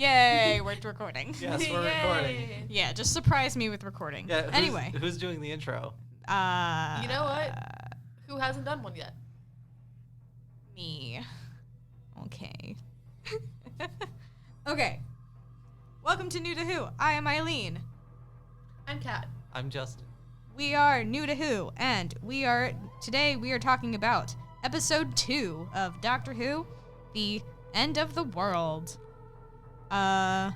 Yay, we're recording. Yes, we're recording. Yeah, just surprise me with recording. Yeah. Anyway. Who's doing the intro? You know what? Who hasn't done one yet? Me. Okay. Okay. Welcome to New to Who. I am Eileen. I'm Kat. I'm Justin. We are New to Who, and today we are talking about episode 2 of Doctor Who, The End of the World.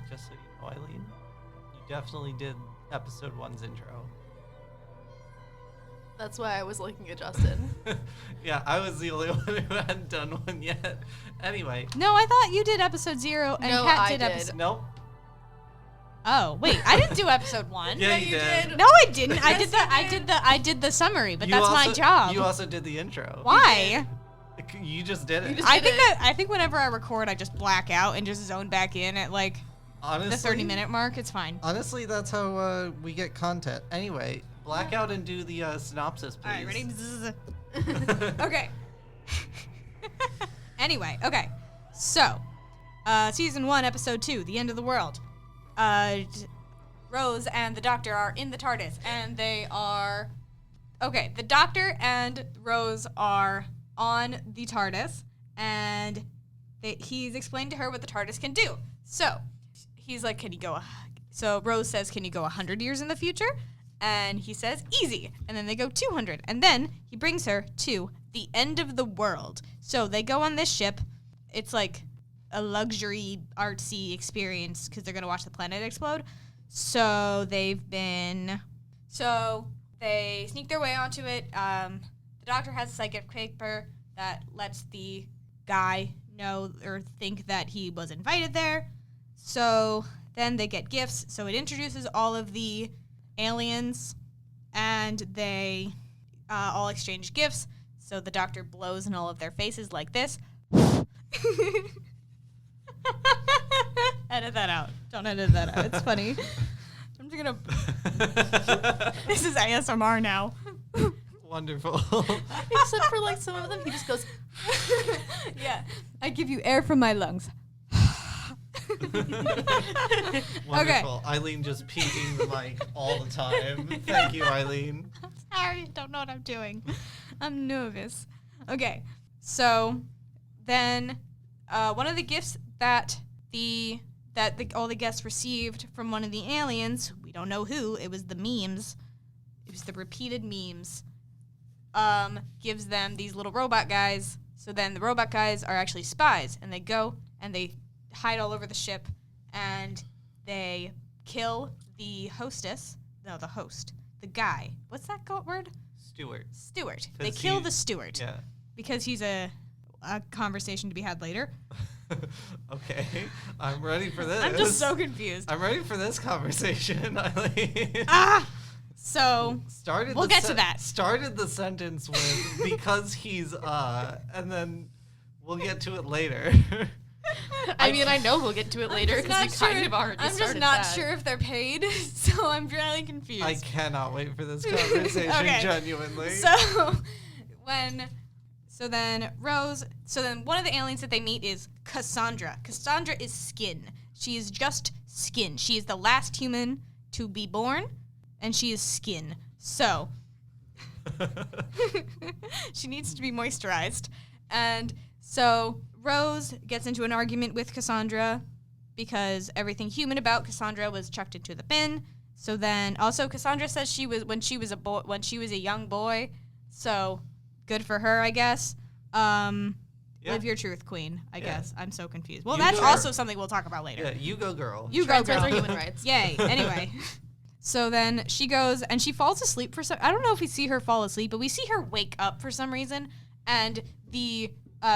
Just so you know, Eileen, you definitely did episode 1's intro. That's why I was looking at Justin. Yeah, I was the only one who hadn't done one yet. Anyway. No, I thought you did episode 0 and No, Kat I did did. episode... Nope. Oh, wait, I didn't do episode 1. Yeah, you did. No, I didn't. I did the summary, but that's my job. You also did the intro. Why? You just did it. I think whenever I record, I just black out and just zone back in at like Honestly, the 30-minute mark. It's fine. Honestly, that's how we get content. Anyway, black out and do the synopsis, please. All right, ready? Okay. Anyway, okay. So, season 1, episode 2, The End of the World. Rose and the Doctor are in the TARDIS, and they are... Okay, the Doctor and Rose are on the TARDIS, and he's explained to her what the TARDIS can do. So, he's like, can you go... So, Rose says, can you go 100 years in the future? And he says, easy. And then they go 200. And then he brings her to the end of the world. So, they go on this ship. It's like a luxury, artsy experience because they're going to watch the planet explode. So, they sneak their way onto it. The Doctor has a psychic paper that lets the guy know or think that he was invited there. So then they get gifts. So it introduces all of the aliens, and they all exchange gifts. So the Doctor blows in all of their faces like this. Edit that out. Don't edit that out. It's funny. I'm just gonna... This is ASMR now. Wonderful. Except for like some of them, he just goes... Yeah. I give you air from my lungs. Wonderful. Okay. Eileen just peeking the mic all the time. Thank you, Eileen. I'm sorry. I don't know what I'm doing. I'm nervous. Okay. So then one of the gifts that all the guests received from one of the aliens, we don't know who, it was the memes. It was the repeated memes. Gives them these little robot guys. So then the robot guys are actually spies, and they go and they hide all over the ship, and they kill the hostess. No, the host. The guy. What's that word? Stewart. They kill the steward. Yeah. Because he's a conversation to be had later. Okay. I'm ready for this. I'm just so confused. I'm ready for this conversation, Eileen. So we'll get to that. Started the sentence with because he's and then we'll get to it later. I mean, I know we'll get to it later because you kind of already started. I'm just not sure if they're paid, so I'm really confused. I cannot wait for this conversation, Okay. genuinely. So then one of the aliens that they meet is Cassandra. Cassandra is skin. She is just skin. She is the last human to be born, and she is skin. So she needs to be moisturized. And so Rose gets into an argument with Cassandra because everything human about Cassandra was chucked into the bin. So then also Cassandra says when she was a young boy. So good for her, I guess. Live your truth, queen, I guess. I'm so confused. Well, that's also something we'll talk about later. Yeah, you go girl. You go girl. Transgender human rights. Yay. Anyway. So then she goes and she falls asleep for some... I don't know if we see her fall asleep, but we see her wake up for some reason. And the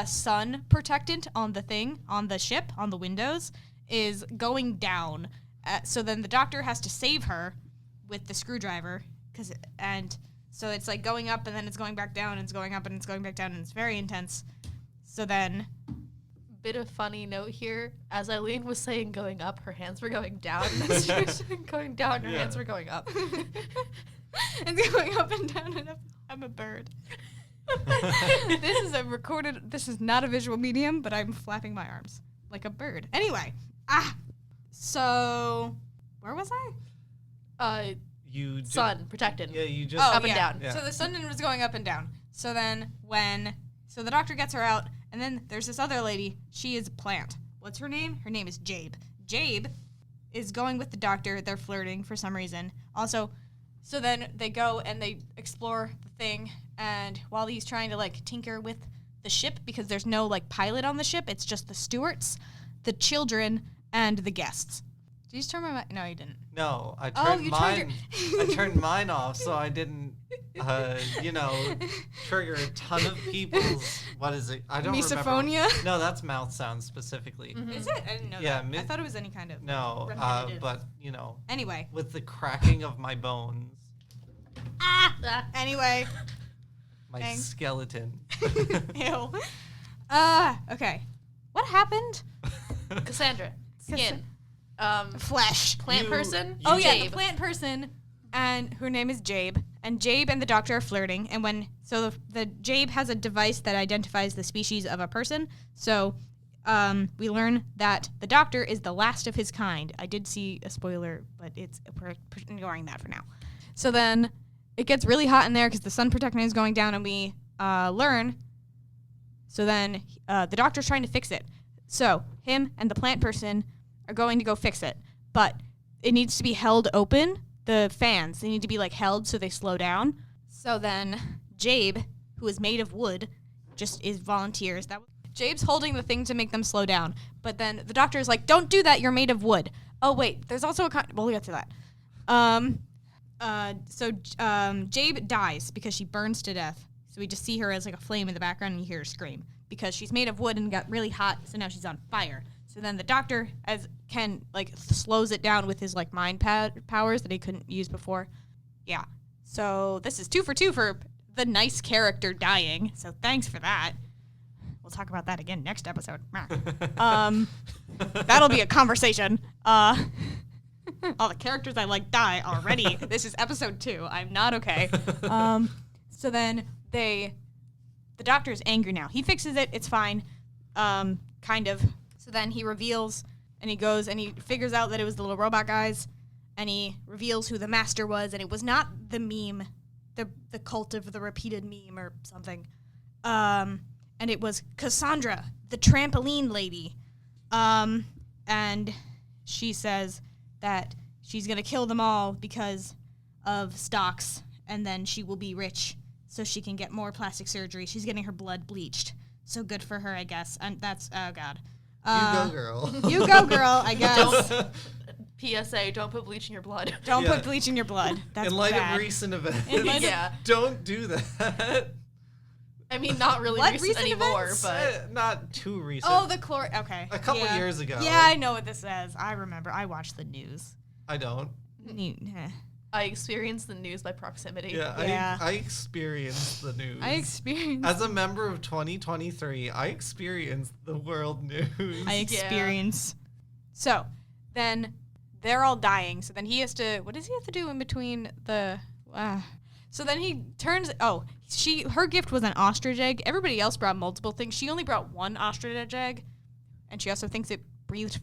sun protectant on the ship, on the windows, is going down. So then the Doctor has to save her with the screwdriver. So it's like going up and then it's going back down and it's going up and it's going back down and it's very intense. So then... Bit of funny note here. As Eileen was saying going up, her hands were going down. As she was going down, her hands were going up. It's going up and down and up. I'm a bird. This is not a visual medium, but I'm flapping my arms like a bird. Anyway, So, where was I? You Sun, protected. Yeah, you just Up and down. Yeah. So the sun was going up and down. So then so the doctor gets her out, and then there's this other lady. She is a plant. What's her name? Her name is Jabe. Jabe is going with the doctor. They're flirting for some reason. Also, so then they go and they explore the thing, and while he's trying to like tinker with the ship, because there's no like pilot on the ship, it's just the stewards, the children, and the guests. Did you just turn my mic? No, you didn't. No, I turned you mine. turned I turned mine off so I didn't, trigger a ton of people's. What is it? I don't Misophonia? remember. No, that's mouth sounds specifically. Mhm. Is it? I didn't know Yeah, that. I thought it was any kind of No, repetitive. but Anyway. with the cracking of my bones, Anyway. my Thanks. skeleton. Ew. Okay. What happened? Cassandra. Skin. Flesh. Plant You- person. Oh yeah, Jabe. the plant person, and her name is Jabe. And Jabe and the doctor are flirting. And the Jabe has a device that identifies the species of a person. So, we learn that the doctor is the last of his kind. I did see a spoiler, but we're ignoring that for now. So then, it gets really hot in there because the sun protector is going down, and we learn. So then, the doctor's trying to fix it. So him and the plant person are going to go fix it, but it needs to be held open. The fans, they need to be like held so they slow down. So then Jabe, who is made of wood, just is volunteers. Jabe's holding the thing to make them slow down, but then the doctor is like, "Don't do that. You're made of wood." Oh wait, there's also we'll get to that. So Jabe dies because she burns to death. So we just see her as like a flame in the background, and you hear her scream because she's made of wood and got really hot. So now she's on fire. So then the doctor slows it down with his like mind powers that he couldn't use before. Yeah. So this is 2 for 2 for the nice character dying. So thanks for that. We'll talk about that again next episode. That'll be a conversation. All the characters I like die already. This is episode 2. I'm not okay. So then the doctor's angry now. He fixes it. It's fine. Kind of. So then he reveals, and he goes, and he figures out that it was the little robot guys, and he reveals who the master was, and it was not the meme, the cult of the repeated meme or something. And it was Cassandra, the trampoline lady. And she says that she's going to kill them all because of stocks, and then she will be rich so she can get more plastic surgery. She's getting her blood bleached. So good for her, I guess. And that's, oh, God. You go, girl. You go, girl, I guess. PSA, don't put bleach in your blood. Don't put bleach in your blood. That's in light bad. of recent events, Yeah. don't do that. I mean, not really What, recent recent anymore, events? but Not too recent. Oh, the chlor... Okay. A couple Yeah. years ago. Yeah, I know what this says. I remember. I watched the news. I don't. I experienced the news by proximity. Yeah, Yeah. I experienced the news. I experienced... As a member of 2023, I experienced the world news. I experience. So, then they're all dying. So then he has to... What does he have to do in between the... So then he turns... Oh, her gift was an ostrich egg. Everybody else brought multiple things. She only brought one ostrich egg. And she also thinks it breathed...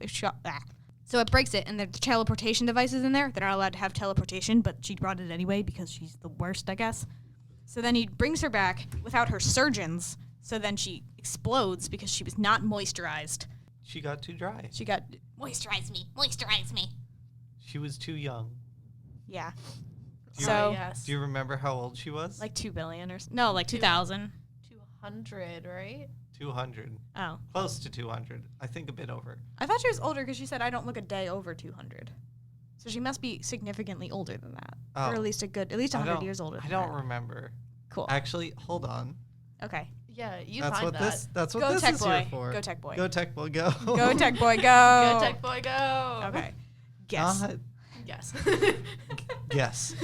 So it breaks it, and the teleportation device is in there. They're not allowed to have teleportation, but she brought it anyway because she's the worst, I guess. So then he brings her back without her surgeons. So then she explodes because she was not moisturized. She got too dry. She got... Moisturize me. She was too young. Yeah. Do you, So, yes. do you remember how old she was? like 2 billion or... No, like 2,000. 200, right? 200. Oh. Close to 200. I think a bit over. I thought she was older because she said, I don't look a day over 200. So she must be significantly older than that. Oh. Or at least 100 years older than I don't that. remember. Cool. Actually, hold on. Okay. Yeah, you That's find what that. That's what Go this tech is boy. here for. Go tech boy. Go tech boy, go. Go tech boy, go. Go tech boy, go. Okay. Guess. Yes. Yes.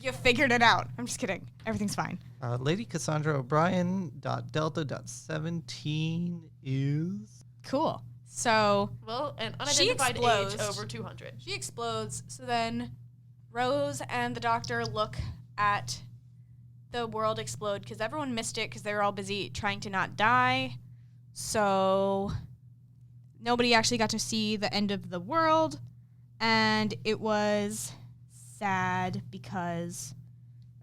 You figured it out. I'm just kidding. Everything's fine. Lady Cassandra O'Brien .delta.17 is... Cool. So Well, an She unidentified age explodes. over 200. she explodes. So then Rose and the doctor look at the world explode because everyone missed it because they were all busy trying to not die. So nobody actually got to see the end of the world, and it was sad because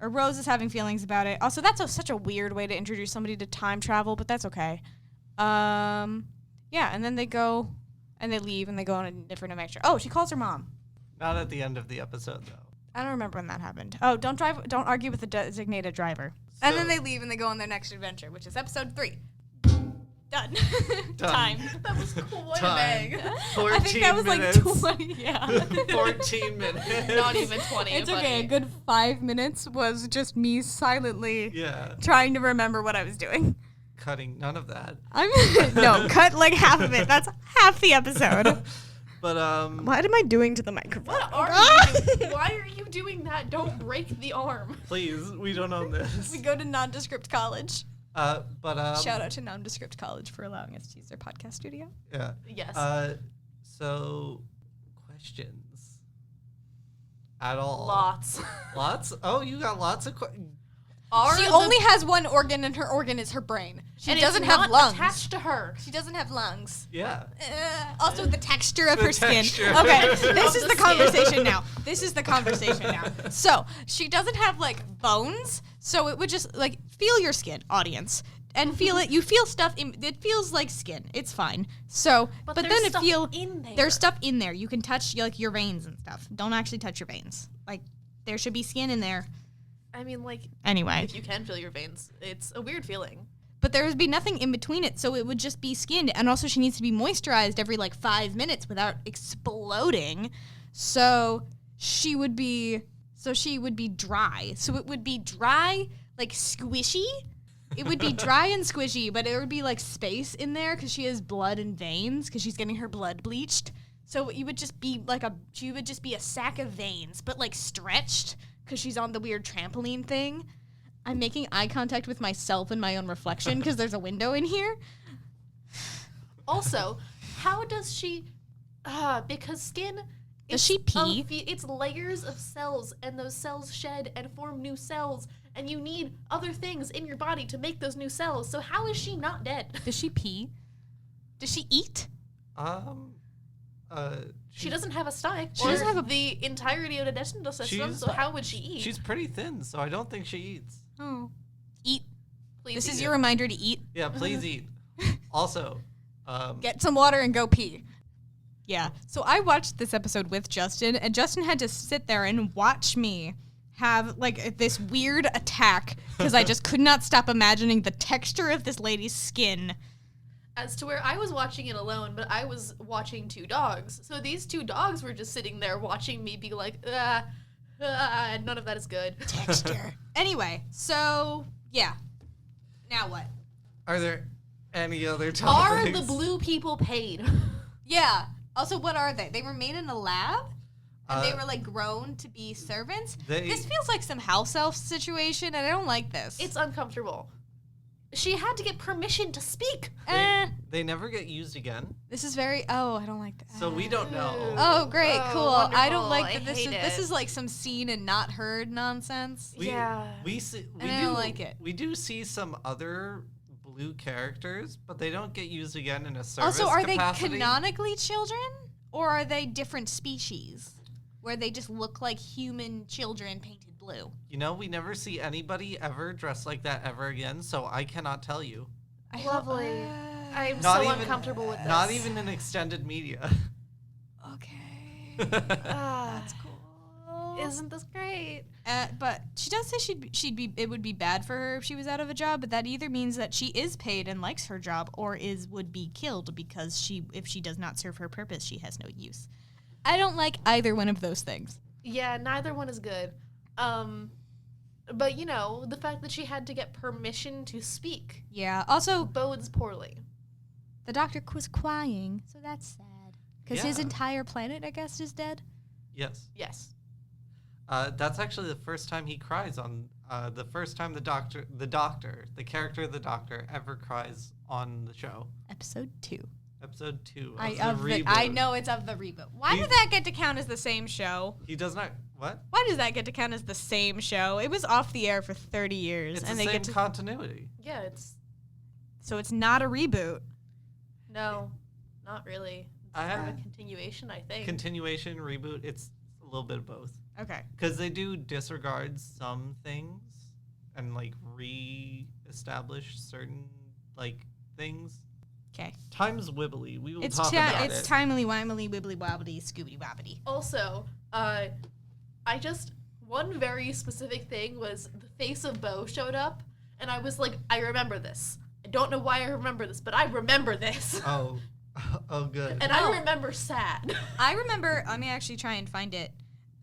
Rose is having feelings about it. Also, that's such a weird way to introduce somebody to time travel, but that's okay. Yeah, and then they go and they leave and they go on a different adventure. Oh, she calls her mom. Not at the end of the episode, though. I don't remember when that happened. Oh, don't argue with the designated driver. And then they leave and they go on their next adventure, which is episode 3. Done. Time. That was quite Time. a bang. 14 I think that was minutes. like 20. Yeah. 14 minutes. Not even 20. It's buddy. okay. A good 5 minutes was just me silently Yeah. trying to remember what I was doing. Cutting none of that. No, cut like half of it. That's half the episode. But What am I doing to the microphone? What are you doing? Why are you doing that? Don't break the arm. please, we don't own this. We go to Nondescript College. But Shout out to Nondescript College for allowing us to use their podcast studio. Yeah. Yes. So questions at all? Lots. Lots? Oh, you got lots of questions. She only has one organ, and her organ is her brain. She and doesn't it's have not lungs. attached to her. She doesn't have lungs. Yeah. Also, the texture of The her skin. texture of Okay, her skin. this is Of the the skin. conversation now. This is the conversation now. So, she doesn't have, like, bones, so it would just, like, feel your skin, audience. And feel it. You feel stuff. It feels like skin. It's fine. So, but there's then it stuff feel in there. there's stuff in there. You can touch like your veins and stuff. Don't actually touch your veins. Like there should be skin in there. I mean, like, Anyway, if you can feel your veins, it's a weird feeling. but there would be nothing in between it, so it would just be skinned. And also, she needs to be moisturized every like 5 minutes without exploding. So she would be dry. So it would be dry, like squishy. It would be dry and squishy, but there would be like space in there because she has blood and veins because she's getting her blood bleached. So you would just be like she would just be a sack of veins, but like stretched because she's on the weird trampoline thing. I'm making eye contact with myself and my own reflection because there's a window in here. Also, how does she? Because skin. Does she pee? It's layers of cells, and those cells shed and form new cells, and you need other things in your body to make those new cells. So how is she not dead? Does she pee? Does she eat? She doesn't have a stomach. She doesn't have the entirety of the digestive system. So how would she eat? She's pretty thin, so I don't think she eats. Oh, eat. Please This eat. is your reminder to eat. Yeah, please eat. Also, Get some water and go pee. Yeah. So I watched this episode with Justin, and Justin had to sit there and watch me have like this weird attack because I just could not stop imagining the texture of this lady's skin. As to where I was watching it alone, but I was watching 2 dogs. So these 2 dogs were just sitting there watching me be like, none of that is good. Texture. Anyway, so yeah. Now what? are there any other Are topics? the blue people paid? Yeah. Also, what are they? They were made in a lab? And they Uh, were like grown to be servants? they- This feels like some house elf situation, and I don't like this. It's uncomfortable. She had to get permission to speak. They never get used again, This is very. Oh, I don't like that. so we don't know. Oh, great, Oh, cool. I wonderful. don't like I that. This hate this it. is like some seen and not heard nonsense. We see. We And I do don't like it. We do see some other blue characters, but they don't get used again in a service Also, are capacity. they canonically children, or are they different species, where they just look like human children painted blue? You know, we never see anybody ever dressed like that ever again, so I cannot tell you. I Lovely. I'm Not so even- uncomfortable with this. Not even in extended media. Okay. Ah, That's cool. isn't this great? But she does say it would be bad for her if she was out of a job, but that either means that she is paid and likes her job, or would be killed because if she does not serve her purpose, she has no use. I don't like either one of those things. Yeah, neither one is good. But you know, the fact that she had to get permission to speak Yeah. Also, bodes poorly. the doctor was crying, so that's sad. Because his Yeah. entire planet, I guess, is dead. Yes. Yes. That's actually the first time he cries on. The first time the character of the doctor, ever cries on the show. Episode 2. Episode 2 of I the reboot. know it's of the reboot. Why He- did that get to count as the same show? He does not. What? Why does that get to count as the same show? It was off the air for 30 years, It's and the they same get to. continuity. Yeah, it's So it's not a reboot. no. Not really. It's I more of a have- continuation, I think. Continuation, reboot, it's a little bit of both. Okay. Because they do disregard some things and, like, re-establish certain, like, things. Okay. Time's wibbly. We will It's talk about it's it. timely, wimely, wibbly wobbly, scoobity wobbity. Also, one very specific thing was the face of Bo showed up, and I was like, I remember this. I don't know why I remember this, but I remember this. Oh, good. And I remember sad. I remember. Let me actually try and find it.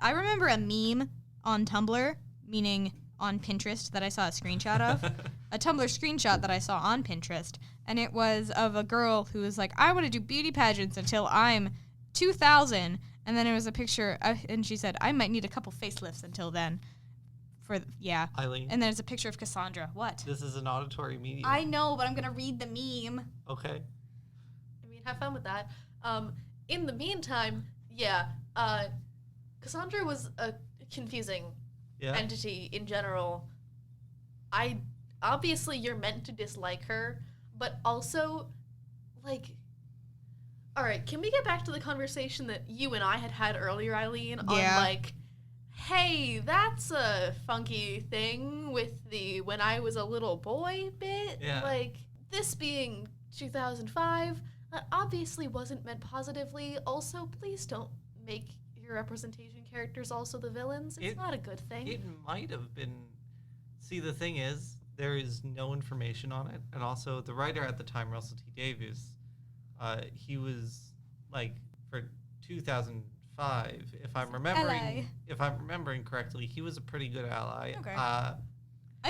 I remember a meme on Tumblr, meaning on Pinterest, that I saw a screenshot of. A Tumblr screenshot that I saw on Pinterest, and it was of a girl who was like, I want to do beauty pageants until I'm 2,000. And then it was a picture, and she said, I might need a couple facelifts until then. Eileen, And then it's a picture of Cassandra. What? this is an auditory medium. I know, but I'm going to read the meme. Okay. I mean, have fun with that. In the meantime, Cassandra was a confusing Yeah. entity in general. Obviously you're meant to dislike her, but also, like, all right, can we get back to the conversation that you and I had earlier, Eileen, on, like, hey, that's a funky thing with the when I was a little boy bit? Yeah. Like, this being 2005, that obviously wasn't meant positively. Also, please don't make your representation characters also the villains. It's not a good thing. It might have been. See, the thing is, there is no information on it, and also the writer at the time, Russell T Davies, he was like for 2005. If I'm remembering correctly, he was a pretty good ally. Okay. I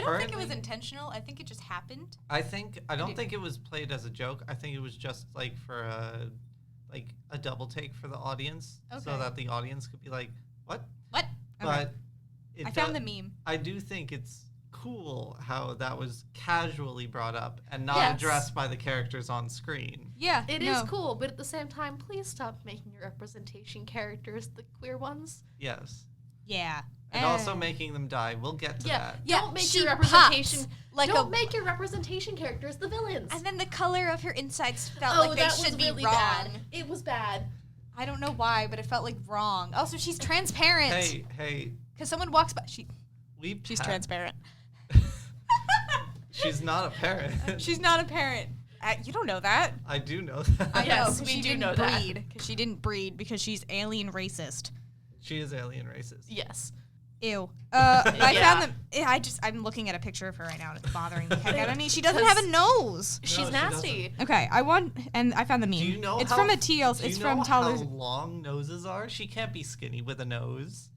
don't think it was intentional. I think it just happened. I don't think it was played as a joke. I think it was just like for a double take for the audience, so that the audience could be like, "What?" What? But I found the meme. I do think it's cool how that was casually brought up and not addressed by the characters on screen. Yeah, It is cool, but at the same time, please stop making your representation characters the queer ones. Yes. Yeah. And also making them die. We'll get to that. Don't make your make your representation characters the villains. And then the color of her insides felt like they should be really wrong. bad. It was bad. I don't know why, but it felt like wrong. Also, she's transparent. Hey. Because someone walks by. She's transparent. She's not a parent. She's not a parent. You don't know that. I do know that. I know. Yes, we she do didn't know that. breed. Because she didn't breed because she's alien racist. She is alien racist. Yes. Ew. I found them. I'm looking at a picture of her right now, and it's bothering the heck out of me. She doesn't have a nose. She's nasty. Okay, I found the meme. Do you know it's how, from a TL. Do you It's know from how Tyler's. long noses are? She can't be skinny with a nose.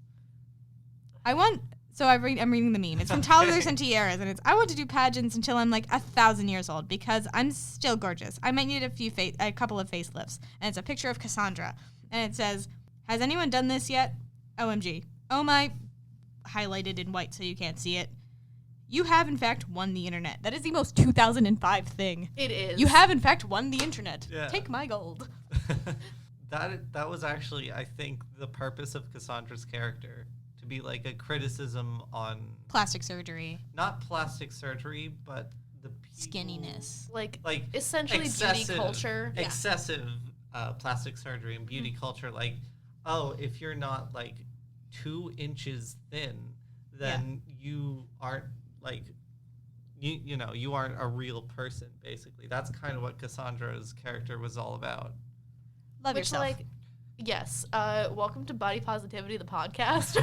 I'm reading the meme. It's from Toddlers and Tiaras, and it's I want to do pageants until I'm like 1,000 years old because I'm still gorgeous. I might need a couple of facelifts, and it's a picture of Cassandra, and it says, "Has anyone done this yet? OMG! Oh my!" Highlighted in white so you can't see it. You have in fact won the internet. That is the most 2005 thing. It is. You have in fact won the internet. Yeah. Take my gold. That was actually, I think, the purpose of Cassandra's character. To be like a criticism on Plastic surgery. not plastic surgery, but the people, Skinniness. like excessive- essentially beauty culture. excessive plastic surgery and beauty culture. Like, oh, if you're not like 2 inches thin, then you aren't like you aren't a real person. Basically, that's kind of what Cassandra's character was all about. Love yourself. Yes. Welcome to Body Positivity, the podcast.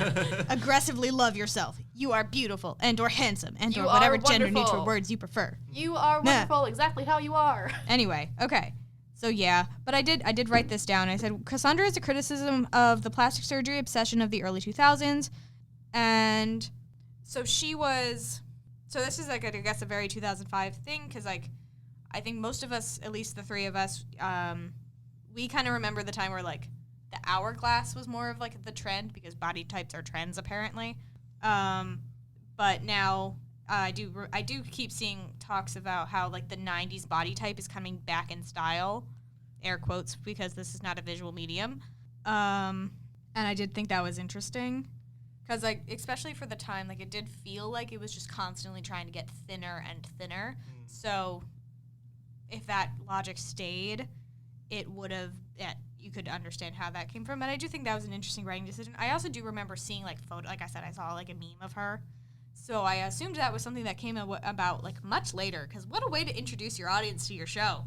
Aggressively love yourself. You are beautiful and/or handsome and/or You whatever are gender-neutral wonderful. words you prefer. You are wonderful, exactly how you are. Anyway, okay. So yeah, but I did write this down. I said Cassandra is a criticism of the plastic surgery obsession of the early 2000s, and so she was. So this is like I guess a very 2005 thing because like I think most of us, at least the three of us, we kind of remember the time where like the hourglass was more of like the trend because body types are trends apparently. But now I do keep seeing talks about how like the 90s body type is coming back in style, air quotes, because this is not a visual medium. And I did think that was interesting because like especially for the time, like it did feel like it was just constantly trying to get thinner and thinner. So if that logic stayed, it would have, you could understand how that came from. And I do think that was an interesting writing decision. I also do remember seeing like like I said, I saw like a meme of her. So I assumed that was something that came about like much later, because what a way to introduce your audience to your show.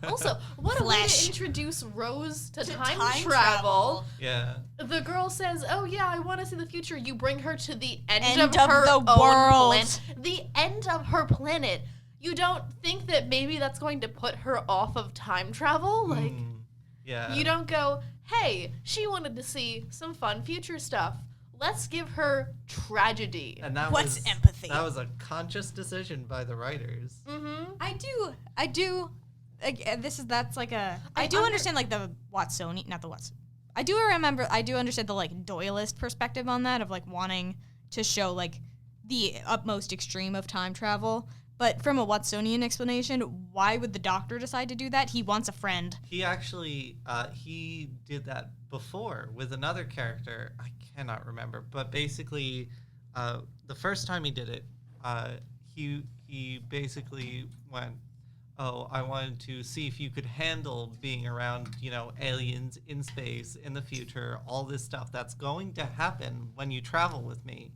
Also, what a way to introduce Rose to time travel. Yeah. The girl says, "Oh yeah, I want to see the future." You bring her to the end of the her own world. planet. The end of her planet. You don't think that maybe that's going to put her off of time travel? Like, yeah. You don't go, "Hey, she wanted to see some fun future stuff. Let's give her tragedy." And that What's was empathy? That was a conscious decision by the writers. Mm-hmm. I do. That's like a. I do understand like the Watsonian, not the Watson. I do understand the like Doyleist perspective on that, of like wanting to show like the utmost extreme of time travel. But from a Watsonian explanation, why would the Doctor decide to do that? He wants a friend. He actually he did that before with another character. I cannot remember, but basically, the first time he did it, he basically went, "Oh, I wanted to see if you could handle being around, aliens in space in the future, all this stuff that's going to happen when you travel with me."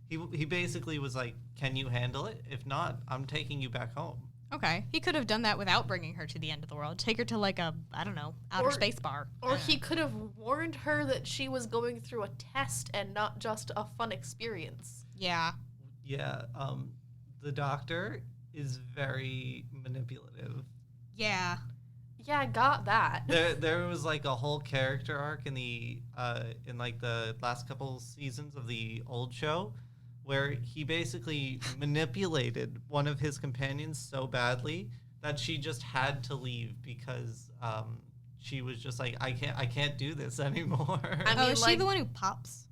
He basically was like, "Can you handle it? If not, I'm taking you back home." Okay. He could have done that without bringing her to the end of the world. Take her to like a, I don't know, outer space bar. Or he could have warned her that she was going through a test and not just a fun experience. Yeah. Yeah. The Doctor is very manipulative. Yeah. Yeah, I got that. There was like a whole character arc in the last couple seasons of the old show, where he basically manipulated one of his companions so badly that she just had to leave because she was just like, I can't do this anymore. Is she the one who pops?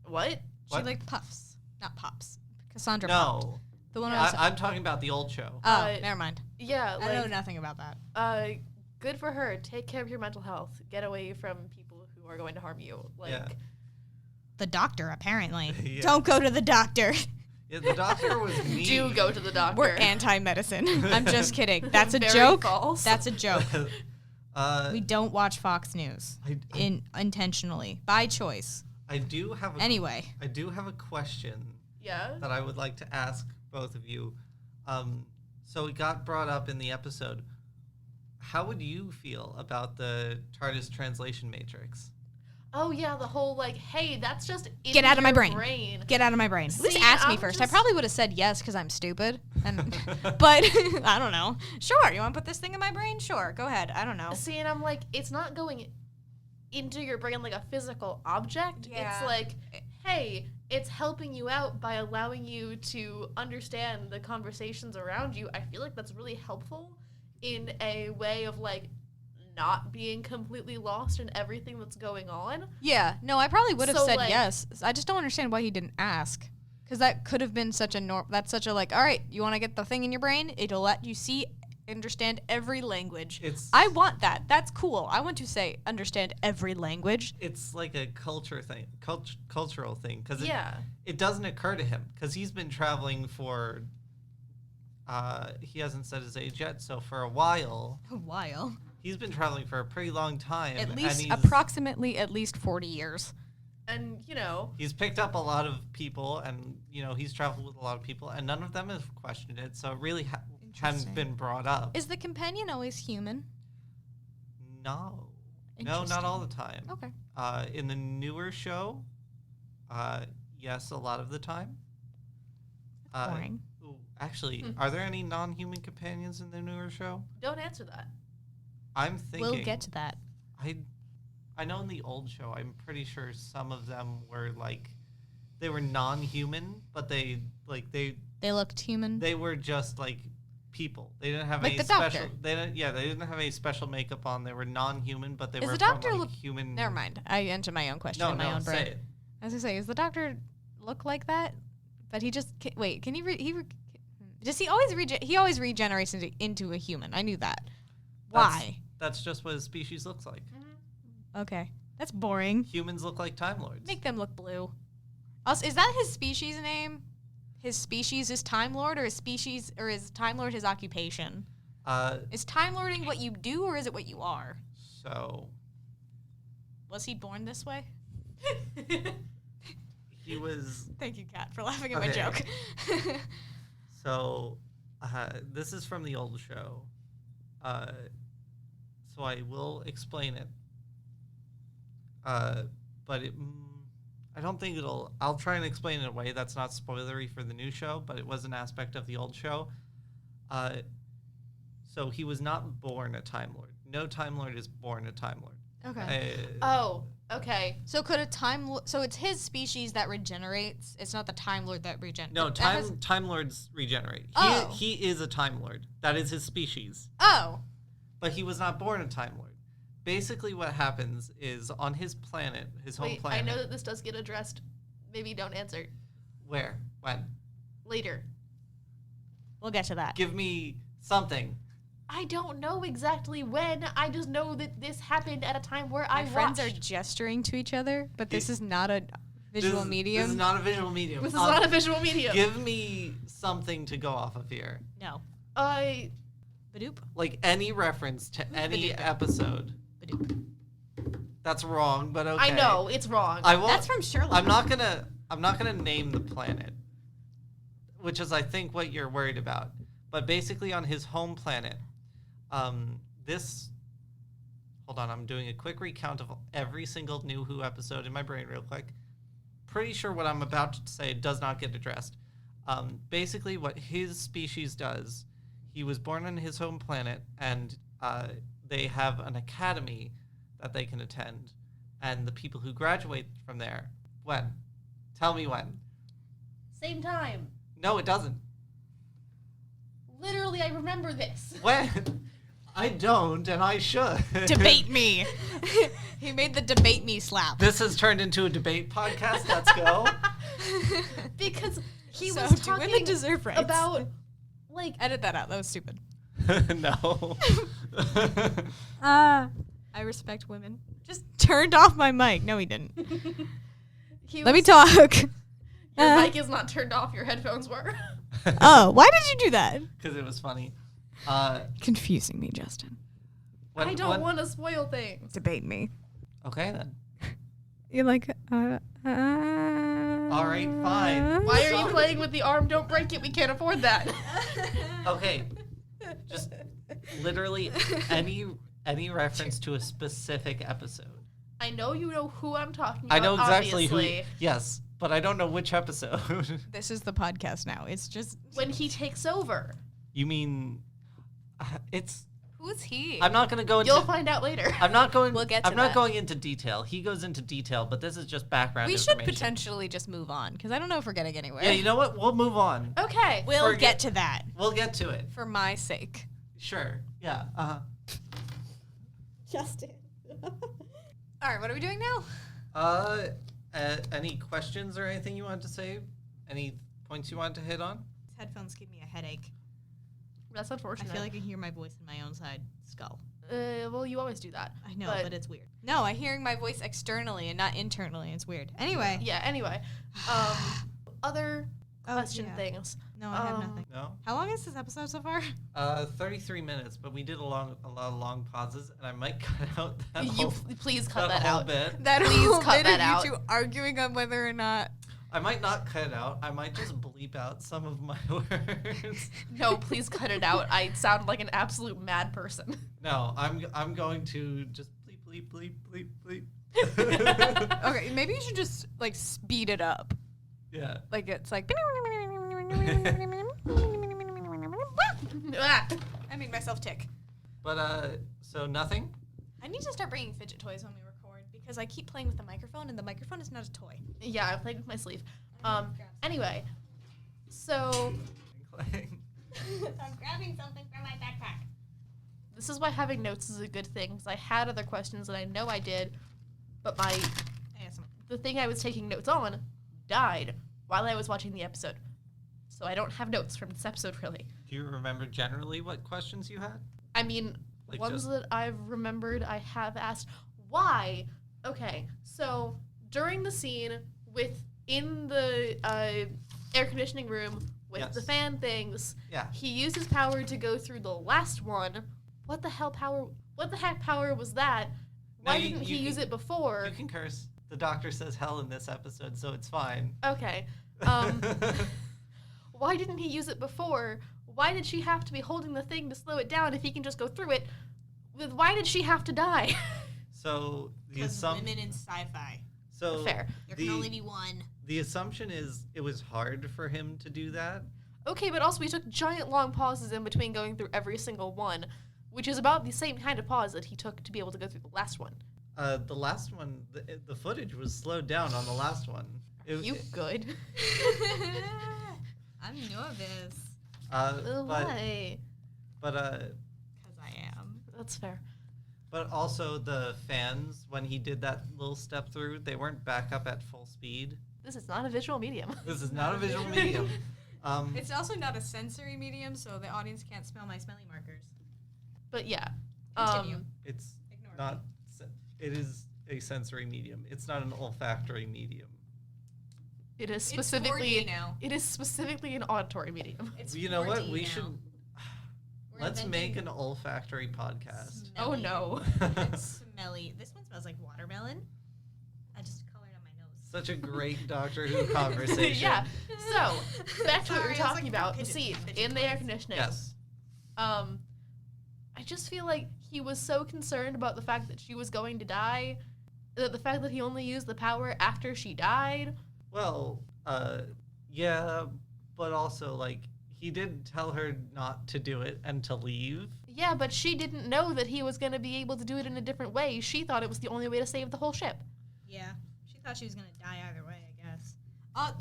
What? She like puffs, not pops. Cassandra no. popped. The one I'm talking about the old show. Oh, never mind. Yeah, I know nothing about that. Good for her. Take care of your mental health. Get away from people who are going to harm you. The Doctor, apparently. Yeah. Don't go to the Doctor. Yeah, the Doctor was mean. Do go to the Doctor. We're anti-medicine. I'm just kidding. That's a Very joke. False. That's a joke. We don't watch Fox News intentionally, by choice. I do have a question. Yeah. That I would like to ask both of you. So it got brought up in the episode. How would you feel about the TARDIS translation matrix? Oh yeah, the whole hey, that's just get out of my brain. Get out of my brain. At least ask me first. I probably would have said yes because I'm stupid, but I don't know. Sure, you want to put this thing in my brain? Sure, go ahead. I don't know. See, and I'm like, it's not going into your brain like a physical object. Yeah. It's like, hey, it's helping you out by allowing you to understand the conversations around you. I feel like that's really helpful in a way of not being completely lost in everything that's going on. Yeah, no, I probably would have said yes. I just don't understand why he didn't ask. Because that could have been such a that's such a all right, you want to get the thing in your brain? It'll let you understand every language. I want that. That's cool. I want to understand every language. It's like a cultural thing. Because it doesn't occur to him. Because he's been traveling for, he hasn't said his age yet, so for a while. A while? He's been traveling for a pretty long time. Approximately 40 years. And, he's picked up a lot of people, and, he's traveled with a lot of people, and none of them have questioned it, so it really hadn't been brought up. Is the companion always human? No. No, not all the time. Okay. In the newer show, yes, a lot of the time. Boring. Actually, are there any non-human companions in the newer show? Don't answer that. I'm thinking. We'll get to that. I know in the old show, I'm pretty sure some of them were they were non-human, but they looked human. They were just people. They didn't have any the special. Doctor. They didn't have any special makeup on. They were non-human, but they were the Doctor from, human. Never mind. I answered my own question in my own brain. Say it. I was gonna say, does the Doctor look like that? But he just wait. Can he? Does he always he always regenerates into a human? I knew that. Why? That's just what his species looks like. Mm-hmm. Okay, that's boring. Humans look like Time Lords. Make them look blue. Also, is that his species name? His species is Time Lord, or his Time Lord his occupation? Is Time Lording what you do, or is it what you are? So... Was he born this way? He was... Thank you, Kat, for laughing at my Okay. joke. So, this is from the old show. So I will explain it. But I don't think I'll try and explain it in a way that's not spoilery for the new show, but it was an aspect of the old show. So he was not born a Time Lord. No Time Lord is born a Time Lord. Okay. Okay. So could a so it's his species that regenerates. It's not the Time Lord that regenerates. No, Time Lords regenerate. He is a Time Lord. That is his species. Oh. But he was not born a Time Lord. Basically, what happens is on his planet, his home planet. I know that this does get addressed. Maybe don't answer. Where? When? Later. We'll get to that. Give me something. I don't know exactly when. I just know that this happened at a time where My friends are gesturing to each other, but this is not a visual medium. This is not a visual medium. This is not a visual medium. Give me something to go off of here. No. Badoop. Like any reference to any episode. Badoop. That's wrong, but okay. I know it's wrong. That's from Sherlock. I'm not gonna name the planet, which is I think what you're worried about. But basically, on his home planet, hold on, I'm doing a quick recount of every single new Who episode in my brain real quick. Pretty sure what I'm about to say does not get addressed. Basically, what his species does, he was born on his home planet, and they have an academy that they can attend. And the people who graduate from there, when? Tell me when. Same time. No, it doesn't. Literally, I remember this. When? I don't, and I should. Debate me. He made the debate me slap. This has turned into a debate podcast. Let's go. Because he So, was do women talking deserve rights? about, like... Edit that out. That was stupid. No. I respect women. Just turned off my mic. No, he didn't. He Let me was- talk. Your mic is not turned off. Your headphones were. Oh, why did you do that? Because it was funny. Confusing me, Justin. I don't want to spoil things. Debate me. Okay, then. You're like, All right, fine. Why are you Sorry. playing with the arm? Don't break it. We can't afford that. Okay. Just literally any reference to a specific episode. I know you know who I'm talking about. I know exactly obviously. who. Yes, but I don't know which episode. This is the podcast now. It's just... When he takes over. You mean it's... Who's he? I'm not going to go into... You'll find out later. I'm not going... We'll get to I'm not that. going into detail. He goes into detail, but this is just background We should information. potentially just move on, because I don't know if we're getting anywhere. Yeah, you know what? We'll move on. Okay. We'll Forget- get to that. We'll get to it. For my sake. Sure. Yeah. Uh-huh. Justin. All right, what are we doing now? Any questions or anything you wanted to say? Any points you wanted to hit on? These headphones give me a headache. That's I unfortunate. feel like I hear my voice in my own side skull. Well, you always do that. I know, but it's weird. No, I'm hearing my voice externally and not internally. It's weird. Anyway. Yeah, anyway. Other question things. No, I have nothing. No? How long is this episode so far? 33 minutes, but we did a lot of long pauses, and I might cut out that You please cut that whole out. bit. That Please whole cut bit that of out. you two arguing on whether or not... I might not cut it out. I might just bleep out some of my words. No, please cut it out. I sound like an absolute mad person. No, I'm going to just bleep, bleep, bleep, bleep, bleep. Okay, maybe you should just, like, speed it up. Yeah. Like, it's like... Ah. I made myself tick. But, so nothing? I need to start bringing fidget toys when we record, because I keep playing with the microphone, and the microphone is not a toy. Yeah, I played with my sleeve. Anyway, so I'm grabbing something from my backpack. this is why having notes is a good thing, because I had other questions, and I know I did, but the thing I was taking notes on died while I was watching the episode. So I don't have notes from this episode, really. Do you remember generally what questions you had? I mean, Like ones just- that I've remembered, I have asked. Why? Okay, so during the scene in the air conditioning room with the fan things. Yeah. He used his power to go through the last one. What the heck power was that? Why didn't he use it before? You can curse. The doctor says hell in this episode, so it's fine. Okay. Why didn't he use it before? Why did she have to be holding the thing to slow it down if he can just go through it? Why did she have to die? So because women in sci-fi. So fair. There can only be one. The assumption is it was hard for him to do that. Okay, but also we took giant long pauses in between going through every single one, which is about the same kind of pause that he took to be able to go through the last one. The last one, the footage was slowed down on the last one. Good? I'm nervous. Why? But Because I am. That's fair. But also the fans, when he did that little step through, they weren't back up at full speed. This is not a visual medium. This is not a visual medium. It's also not a sensory medium, so the audience can't smell my smelling markers. But yeah. Continue. It's Ignore not. me. It is a sensory medium. It's not an olfactory medium. It is It's 4D specifically now. It is specifically an auditory medium. It's You know what? 4D We now. should. We're Let's make inventing an olfactory podcast. Oh no. Smelly. This one smells like watermelon. I just colored on my nose. Such a great Doctor Who conversation. Yeah. So, back to what we Sorry, were I was talking like, about. fidget- The scene fidget in the toys. air conditioning. Yes. I just feel like he was so concerned about the fact that she was going to die, that the fact that he only used the power after she died. Well, yeah, but also, like, he did tell her not to do it and to leave. Yeah, but she didn't know that he was going to be able to do it in a different way. She thought it was the only way to save the whole ship. Yeah. She thought she was going to die either way, I guess.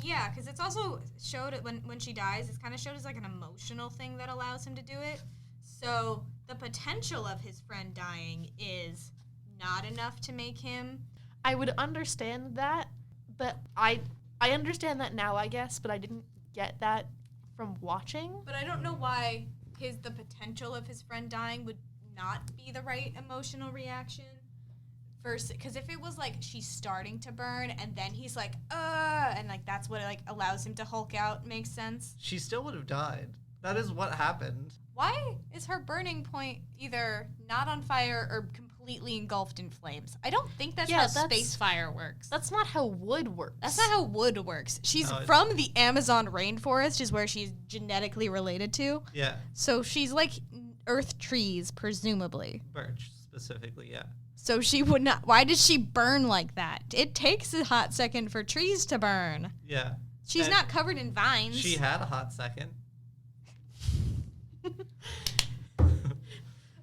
Yeah, because it's also showed when she dies, it's kind of showed as like an emotional thing that allows him to do it. So the potential of his friend dying is not enough to make him. I would understand that, but I understand that now, I guess, but I didn't get that from watching. But I don't know why the potential of his friend dying would not be the right emotional reaction. First, because if it was like she's starting to burn and then he's like, and like that's what like allows him to Hulk out, makes sense. She still would have died. That is what happened. Why is her burning point either not on fire or completely engulfed in flames? I don't think that's how space fire works. That's not how wood works. That's not how wood works. She's No, from the Amazon rainforest, is where she's genetically related to. Yeah, So she's like earth trees, presumably. birch specifically, yeah. So she would not. Why did she burn like that? It takes a hot second for trees to burn. Yeah. She's And not covered in vines. She had a hot second.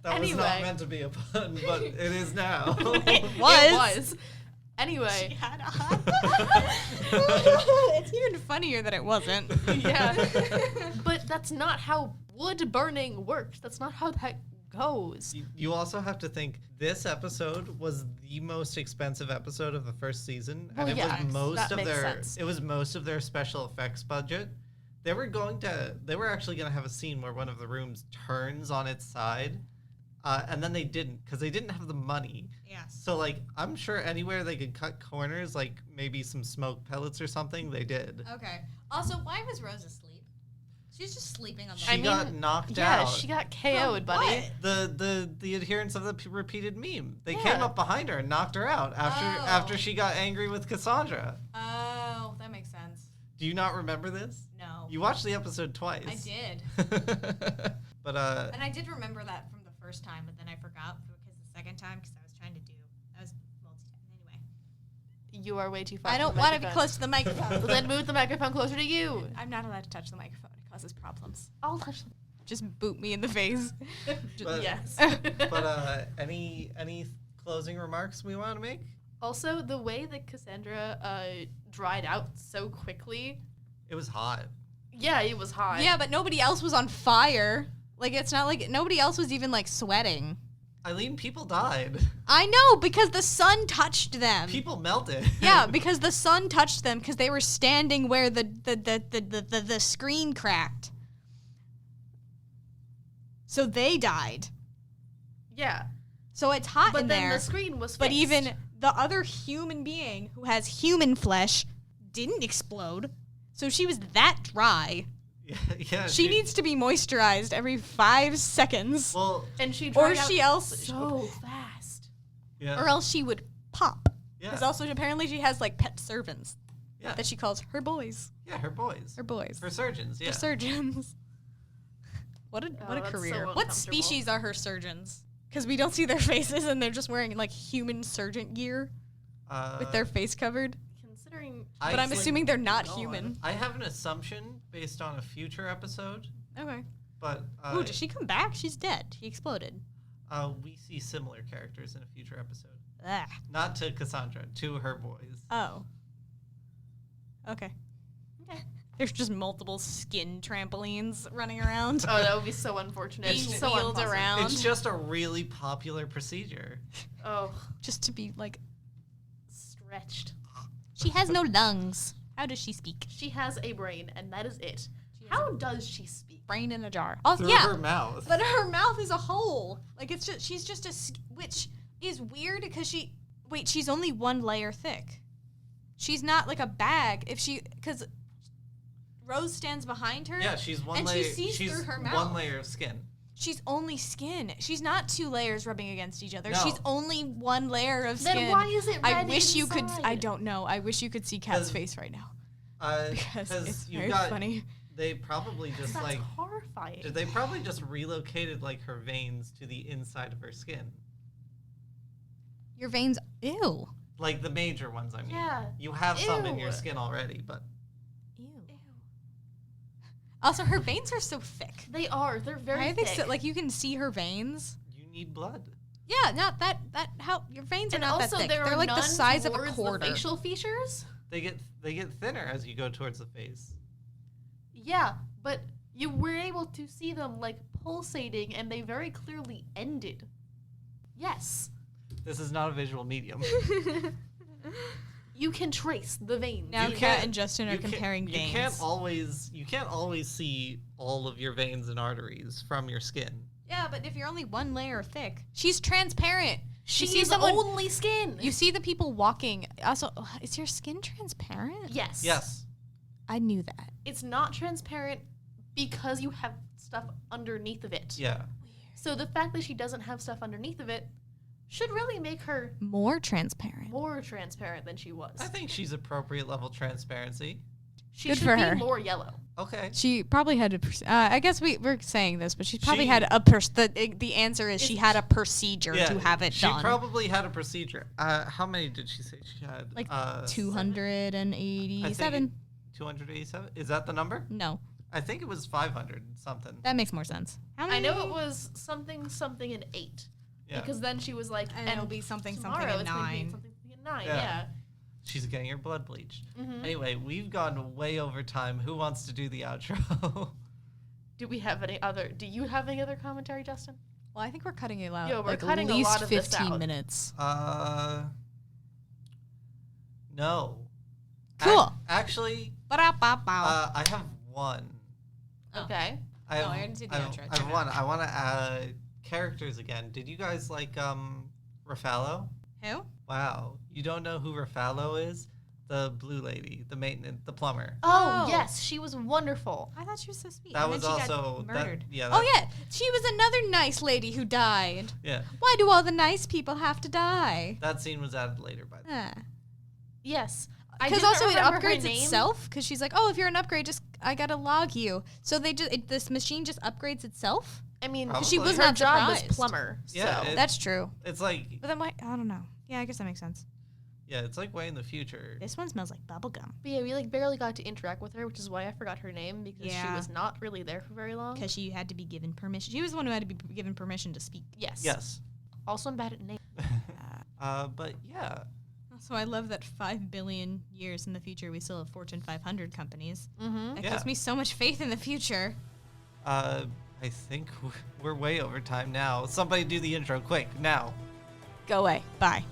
That was not Anyway. meant to be a pun, but it is now. It It was. was. Anyway. She had a hot. It's even funnier that it wasn't. Yeah. But that's not how wood burning works. That's not how that goes. You also have to think this episode was the most expensive episode of the first season, Well, and it yeah, was most that of makes their sense. it was most of their special effects budget. They were actually going to have a scene where one of the rooms turns on its side, and then they didn't because they didn't have the money. Yes. So like I'm sure anywhere they could cut corners, like maybe some smoke pellets or something, they did. Okay. Also, why was Rose asleep? She's just sleeping on the She got knocked out. Yeah, she got KO'd, buddy. What? The adherents of the repeated meme. They Yeah. came up behind her and knocked her out after she got angry with Cassandra. Oh, that makes sense. Do you not remember this? No. You watched the episode twice. I did. But And I did remember that from the first time, but then I forgot because the second time, because I was trying to do, I was multitasking anyway. You are way too far. I from don't the want to be microphone. close to the microphone. Then move the microphone closer to you. I'm not allowed to touch the microphone. It causes problems. I'll touch them. Just boot me in the face. But- Yes. but any closing remarks we want to make? Also, the way that Cassandra dried out so quickly. It was hot. Yeah, it was hot. Yeah, but nobody else was on fire. Like, it's not like nobody else was even, like, sweating. Eileen, people died. I know, because the sun touched them. People melted. Yeah, because the sun touched them because they were standing where the screen cracked. So they died. Yeah. So it's hot But in then there. the screen was fixed. But even the other human being who has human flesh didn't explode. So she was that dry. Yeah. She needs to be moisturized every 5 seconds. Well, And she Or dried out she else so fast. yeah. or else she would pop. Yeah. Because also apparently she has like pet servants Yeah. that she calls her boys. Yeah, her boys. Her boys. Her surgeons, yeah. Her surgeons. What a that's so career. What uncomfortable. species are her surgeons? Because we don't see their faces and they're just wearing like human surgeon gear with their face covered. Considering, But I'm assuming they're not God. human. I have an assumption based on a future episode, Okay. but Ooh, does she come back? She's dead. She exploded. we see similar characters in a future episode. Ah. Not to Cassandra, to her boys. Oh. Okay. There's just multiple skin trampolines running around. oh, that would be so unfortunate. Being so wheeled unpleasant. around. It's just a really popular procedure. Oh, Just to be like, stretched. she has no lungs. How does she speak? She has a brain, and that is it. How does she speak? Brain in a jar. Oh, Through yeah. her mouth. But her mouth is a hole. Like it's just she's just which is weird because she's only 1 layer thick. She's not like a bag. Because Rose stands behind her. Yeah, she's one and layer. she sees she's through her one mouth. layer of skin. She's only skin. She's not 2 layers rubbing against each other. No. She's only 1 layer of skin. Then why is it red I wish you could. inside? I don't know. I wish you could see Kat's 'Cause- face right now because it's you very got. funny. They probably just That's like. horrifying. They probably just relocated like her veins to the inside of her skin, Your veins. Ew. like the major ones. I mean, Yeah. you have some in your Ew. skin already, but Ew. Also, her veins are so thick. They are. They're very I think thick. so. Like you can see her veins. you need blood. Yeah, not that how your veins are and not also, that thick. there They're are like the none size of a towards quarter. The facial features. They get thinner as you go towards the face. Yeah, but you were able to see them like pulsating, and they very clearly ended. Yes, This is not a visual medium. you can trace the veins. Now You Kat can't- and Justin are comparing you veins. You can't always see all of your veins and arteries from your skin. Yeah, but if you're only 1 layer thick, she's transparent. You see She's someone- only skin. You see the people walking. Also, is your skin transparent? Yes. Yes. I knew that. It's not transparent because you have stuff underneath of it. Yeah. So the fact that she doesn't have stuff underneath of it should really make her More transparent. more transparent than she was. I think she's appropriate level transparency. She Good should for be her. more yellow. Okay. She probably had a. I guess we're saying this, but she probably She- had a. The answer is she had a procedure to have it she done. probably had a procedure. How many did she say she had? Like 287. 287? Is that the number? No, I think it was 500 something. that makes more sense. How many? I know it was something and 8. Yeah. Because then she was like, And it'll be something tomorrow and it's gonna be 9. something and 9. Yeah. Yeah. She's getting her blood bleached. Mhm. Anyway, we've gone way over time. Who wants to do the outro? Do we have any other? Do you have any other commentary, Justin? Well, I think we're cutting it out. Yeah, we're like cutting at a least lot of this 15 out. minutes. No. Cool. Actually, Ba-da-ba-bow. I have one. Oh. Okay. I have, I didn't see the I have- outro. I have one. I want to add characters again. Did you guys like Rafalo? Who? Wow, you don't know who Rafalo is? The blue lady, the maintenance, the plumber. Oh, Oh. yes, she was wonderful. I thought she was so sweet. That and was then she also got murdered. yeah. Oh yeah, she was another nice lady who died. Yeah. Why do all the nice people have to die? That scene was added later, by the way. Yes. Because also it upgrades itself. Because she's like, oh, if you're an upgrade, just I gotta log you. So they just this machine just upgrades itself. I mean, Probably. She was her not job was surprised. plumber. Yeah, so. That's true. It's like But then why? I don't know. Yeah, I guess that makes sense. yeah, it's like way in the future. This one smells like bubblegum. But yeah, we like barely got to interact with her, which is why I forgot her name because she Yeah. was not really there for very long. Because she had to be given permission. She was the one who had to be given permission to speak. Yes. Yes. Also, I'm bad at names. But yeah. So I love that 5 billion years in the future, we still have Fortune 500 companies. Mm-hmm. That Yeah. gives me so much faith in the future. I think we're way over time now. Somebody do the intro quick now. Go away. Bye.